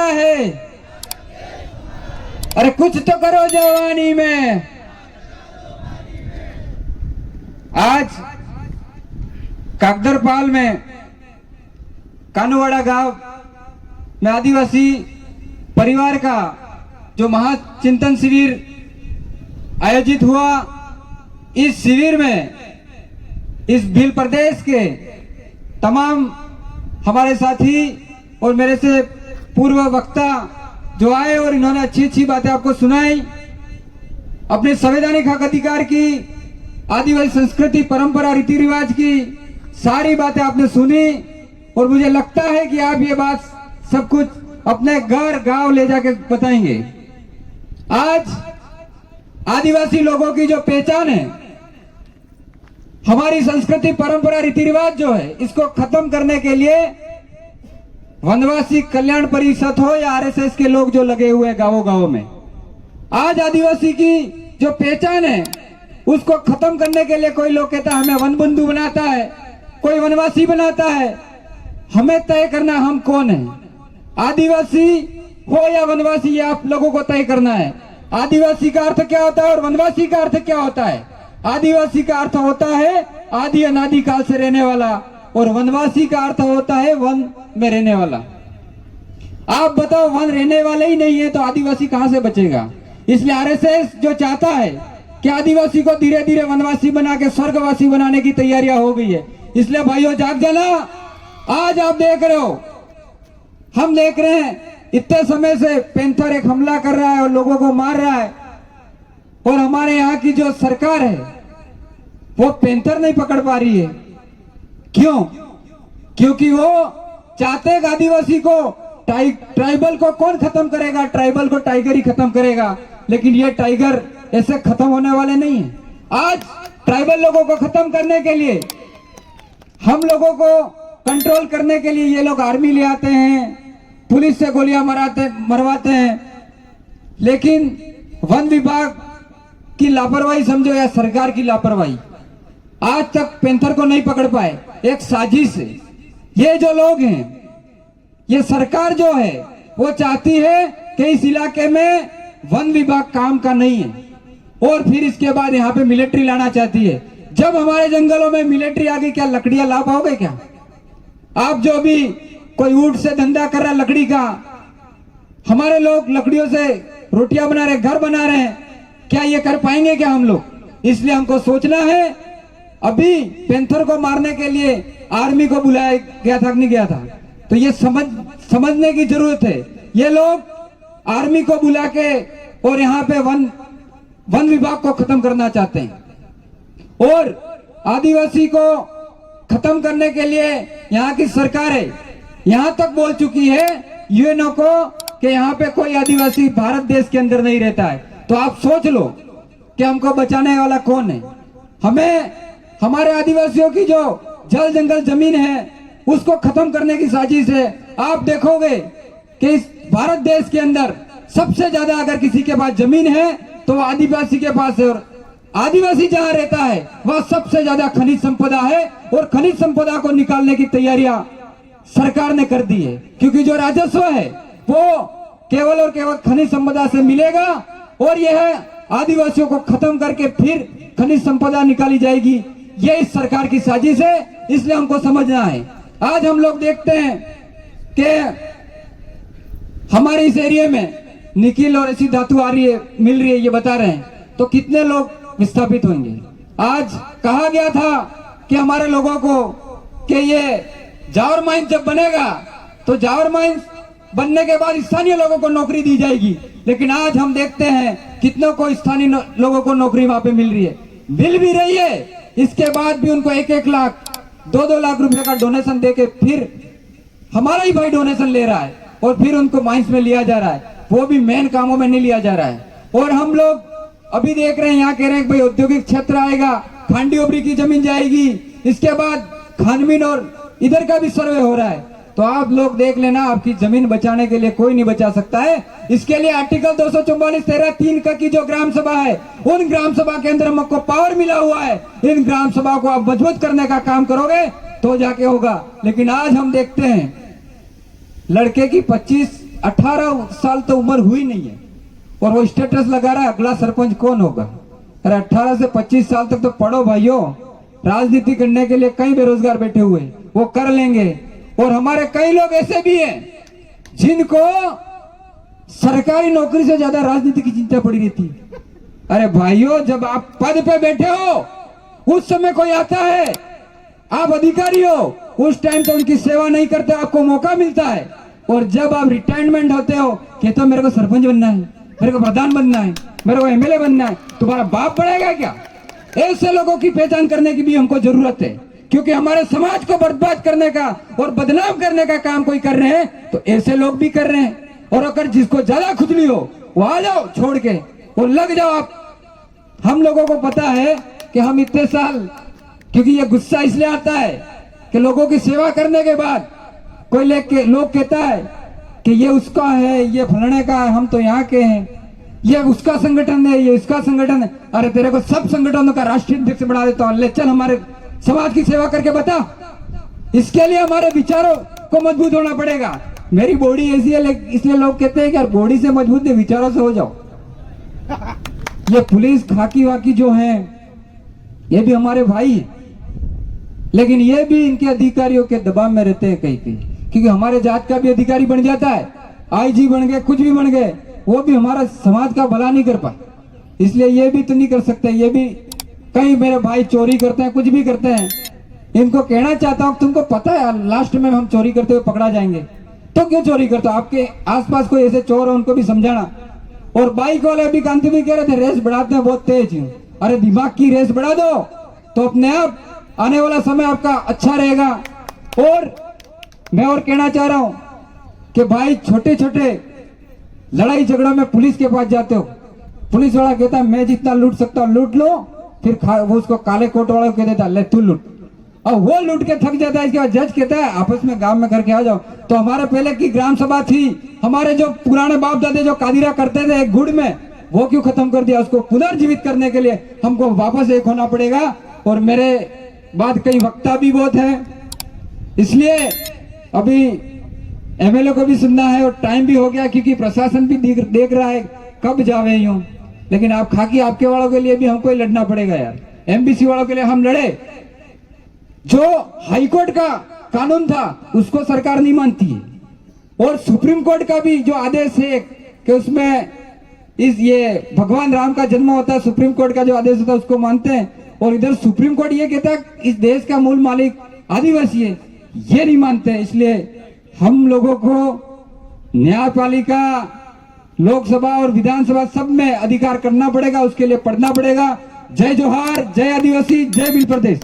है? अरे कुछ तो करो जवानी में। आज काकदरपाल में कानूवाड़ा गांव में आदिवासी परिवार का जो महाचिंतन शिविर आयोजित हुआ, इस शिविर में इस भील प्रदेश के तमाम हमारे साथी और मेरे से पूर्व वक्ता जो आए और इन्होंने अच्छी अच्छी बातें आपको सुनाई, अपने संवैधानिक हक अधिकार की, आदिवासी संस्कृति परंपरा रीति रिवाज की सारी बातें आपने सुनी और मुझे लगता है कि आप ये बात सब कुछ अपने घर गांव ले जाके बताएंगे। आज आदिवासी लोगों की जो पहचान है, हमारी संस्कृति परंपरा रीति रिवाज जो है, इसको खत्म करने के लिए वनवासी कल्याण परिषद हो या आरएसएस के लोग जो लगे हुए हैं गांवों गांवों में, आज आदिवासी की जो पहचान है उसको खत्म करने के लिए कोई लोग कहता है हमें वन बंधु बनाता है, कोई वनवासी बनाता है। हमें तय करना हम कौन है, आदिवासी हो या वनवासी, ये आप लोगों को तय करना है। आदिवासी का अर्थ क्या होता है और वनवासी का अर्थ क्या होता है? आदिवासी का अर्थ होता है आदि अनादि काल से रहने वाला और वनवासी का अर्थ होता है वन में रहने वाला। आप बताओ, वन रहने वाले ही नहीं है तो आदिवासी कहां से बचेगा? इसलिए आरएसएस जो चाहता है कि आदिवासी को धीरे धीरे वनवासी बना के स्वर्गवासी बनाने की तैयारियां हो गई है। इसलिए भाइयों जाग जाना। आज आप देख रहे हो, हम देख रहे हैं इतने समय से पैंथर एक हमला कर रहा है और लोगों को मार रहा है, और हमारे यहाँ की जो सरकार है वो पैंथर नहीं पकड़ पा रही है। क्यों? क्योंकि वो चाहते हैं आदिवासी को, ट्राइबल को कौन खत्म करेगा? ट्राइबल को टाइगर ही खत्म करेगा, लेकिन ये टाइगर ऐसे खत्म होने वाले नहीं है। आज ट्राइबल लोगों को खत्म करने के लिए, हम लोगों को कंट्रोल करने के लिए ये लोग आर्मी ले आते हैं, पुलिस से गोलियां मरवाते हैं, लेकिन वन विभाग की लापरवाही समझो या सरकार की लापरवाही, आज तक पैंथर को नहीं पकड़ पाए। एक साजिश है। ये जो लोग हैं, ये सरकार जो है वो चाहती है कि इस इलाके में वन विभाग काम का नहीं है, और फिर इसके बाद यहाँ पे मिलिट्री लाना चाहती है। जब हमारे जंगलों में मिलिट्री आ गई, क्या लकड़ियां ला पाओगे क्या? आप जो भी कोई ऊंट से धंधा कर रहा है लकड़ी का, हमारे लोग लकड़ियों से रोटियां बना रहे, घर बना रहे हैं, क्या ये कर पाएंगे क्या हम लोग? इसलिए हमको सोचना है। अभी पैंथर को मारने के लिए आर्मी को बुलाया गया था, नहीं गया था? तो ये समझने की जरूरत है। ये लोग आर्मी को बुला के और यहाँ पे वन विभाग को खत्म करना चाहते हैं, और आदिवासी को खत्म करने के लिए यहाँ की सरकारें यहाँ तक बोल चुकी है यूएनओ को कि यहाँ पे कोई आदिवासी भारत देश के अंदर नहीं रहता है। तो आप सोच लो कि हमको बचाने वाला कौन है? हमें हमारे आदिवासियों की जो जल जंगल जमीन है उसको खत्म करने की साजिश है। आप देखोगे कि इस भारत देश के अंदर सबसे ज्यादा अगर किसी के पास जमीन है तो वो आदिवासी के पास है, और आदिवासी जहां रहता है वह सबसे ज्यादा खनिज संपदा है, और खनिज संपदा को निकालने की तैयारियां सरकार ने कर दी है। क्योंकि जो राजस्व है वो केवल और केवल खनिज संपदा से मिलेगा, और यह आदिवासियों को खत्म करके फिर खनिज संपदा निकाली जाएगी। ये इस सरकार की साजिश है, इसलिए हमको समझना है। आज हम लोग देखते हैं कि हमारे इस एरिया में निकिल और ऐसी धातु आ रही है, मिल रही है, ये बता रहे हैं, तो कितने लोग विस्थापित होंगे? आज कहा गया था कि हमारे लोगों को कि ये जावर माइंस जब बनेगा तो जावर माइंस बनने के बाद स्थानीय लोगों को नौकरी दी जाएगी, लेकिन आज हम देखते हैं कितनों को स्थानीय लोगों को नौकरी वहां पे मिल रही है, मिल भी रही है। इसके बाद भी उनको 1-1 लाख 2-2 लाख रुपए का डोनेशन देके फिर हमारा ही भाई डोनेशन ले रहा है, और फिर उनको माइंस में लिया जा रहा है, वो भी मेन कामों में नहीं लिया जा रहा है। और हम लोग अभी देख रहे हैं, यहाँ कह रहे हैं भाई औद्योगिक क्षेत्र आएगा, खांडी ओबरी की जमीन जाएगी, इसके बाद खानमीन और इधर का भी सर्वे हो रहा है। तो आप लोग देख लेना, आपकी जमीन बचाने के लिए कोई नहीं बचा सकता है। इसके लिए आर्टिकल 244(13) का की जो ग्राम सभा है, उन ग्राम सभा के अंदर हमको पावर मिला हुआ है। इन ग्राम सभा को आप मजबूत करने का काम करोगे तो जाके होगा। लेकिन आज हम देखते हैं लड़के की 25 18 साल तो उम्र हुई नहीं है और वो स्टेटस लगा रहा है अगला सरपंच कौन होगा। अरे 18 से 25 साल तक तो पढ़ो भाइयों। राजनीति करने के लिए कई बेरोजगार बैठे हुए वो कर लेंगे। और हमारे कई लोग ऐसे भी हैं जिनको सरकारी नौकरी से ज्यादा राजनीति की चिंता पड़ी रहती। अरे भाइयों, जब आप पद पे बैठे हो उस समय कोई आता है, आप अधिकारी हो, उस टाइम तो उनकी सेवा नहीं करते, आपको मौका मिलता है। और जब आप रिटायरमेंट होते हो कहते हो मेरे को सरपंच बनना है, मेरे को प्रधान बनना है, मेरे को एमएलए बनना है। तुम्हारा बाप बढ़ेगा क्या? ऐसे लोगों की पहचान करने की भी हमको जरूरत है, क्योंकि हमारे समाज को बर्बाद करने का और बदनाम करने का काम कोई कर रहे हैं तो ऐसे लोग भी कर रहे हैं। और अगर जिसको ज्यादा खुजली हो वो आ जाओ छोड़ के और लग जाओ आप। हम लोगों को पता है कि हम इतने साल, क्योंकि ये गुस्सा इसलिए आता है कि लोगों की सेवा करने के बाद कोई लोग कहता है कि ये उसका है, ये फलाने का है, हम तो यहाँ के हैं, ये उसका संगठन है, ये इसका संगठन है। अरे तेरे को सब संगठनों का राष्ट्रीय अध्यक्ष बना देता हूं, ले चल हमारे समाज की सेवा करके बता। इसके लिए हमारे विचारों को मजबूत होना पड़ेगा। मेरी बॉडी ऐसी है इसलिए लोग कहते हैं कि यार बॉडी से मजबूत नहीं, विचारों से हो जाओ। ये पुलिस खाकी वाकी जो है ये भी हमारे भाई है, लेकिन ये भी इनके अधिकारियों के दबाव में रहते हैं कहीं कहीं, क्योंकि हमारे जात का भी अधिकारी बन जाता है, आईजी बन गए, कुछ भी बन गए, वो भी हमारा समाज का भला नहीं कर पाए। इसलिए ये भी तो नहीं कर सकते। ये भी कई मेरे भाई चोरी करते हैं, कुछ भी करते हैं। इनको कहना चाहता हूँ तुमको पता है लास्ट में हम चोरी करते हुए पकड़ा जाएंगे, तो क्यों चोरी करते हो? आपके आसपास कोई ऐसे चोर है उनको भी समझाना। और बाइक वाले अभी कांति भी कह रहे थे रेस बढ़ाते हैं बहुत तेज हूँ। अरे दिमाग की रेस बढ़ा दो तो अपने आप आने वाला समय आपका अच्छा रहेगा। और मैं और कहना चाह रहा हूं कि भाई छोटे छोटे लड़ाई झगड़ों में पुलिस के पास जाते हो, पुलिस वाला कहता है मैं जितना लूट सकता हूं लूट लो, फिर वो उसको काले कोट वाला कह देता है ले तू लूट, और वो लूट के थक जाता है। इसके बाद जज कहता है आपस में गांव में करके आ जाओ। तो हमारे पहले की ग्राम सभा थी, हमारे जो पुराने बाप दादे जो कादिरा करते थे एक गुड़ में, वो क्यों खत्म कर दिया? उसको पुनर्जीवित करने के लिए हमको वापस एक होना पड़ेगा। और मेरे बाद कई वक्ता भी बहुत है, इसलिए अभी एमएलए को भी सुनना है और टाइम भी हो गया, क्योंकि प्रशासन भी देख रहा है कब जावे यूं। लेकिन आप खाकी आपके वालों के लिए भी हमको ही लड़ना पड़ेगा यार। एमबीसी वालों के लिए हम लड़े। जो हाईकोर्ट का कानून था उसको सरकार नहीं मानती है, और सुप्रीम कोर्ट का भी जो आदेश है कि उसमें ये भगवान राम का जन्म होता है, सुप्रीम कोर्ट का जो आदेश होता है उसको मानते हैं। और इधर सुप्रीम कोर्ट ये कहता है इस देश का मूल मालिक आदिवासी है, ये नहीं मानते। इसलिए हम लोगों को न्यायपालिका, लोकसभा और विधानसभा सब में अधिकार करना पड़ेगा, उसके लिए पढ़ना पड़ेगा। जय जोहार, जय आदिवासी, जय भील प्रदेश।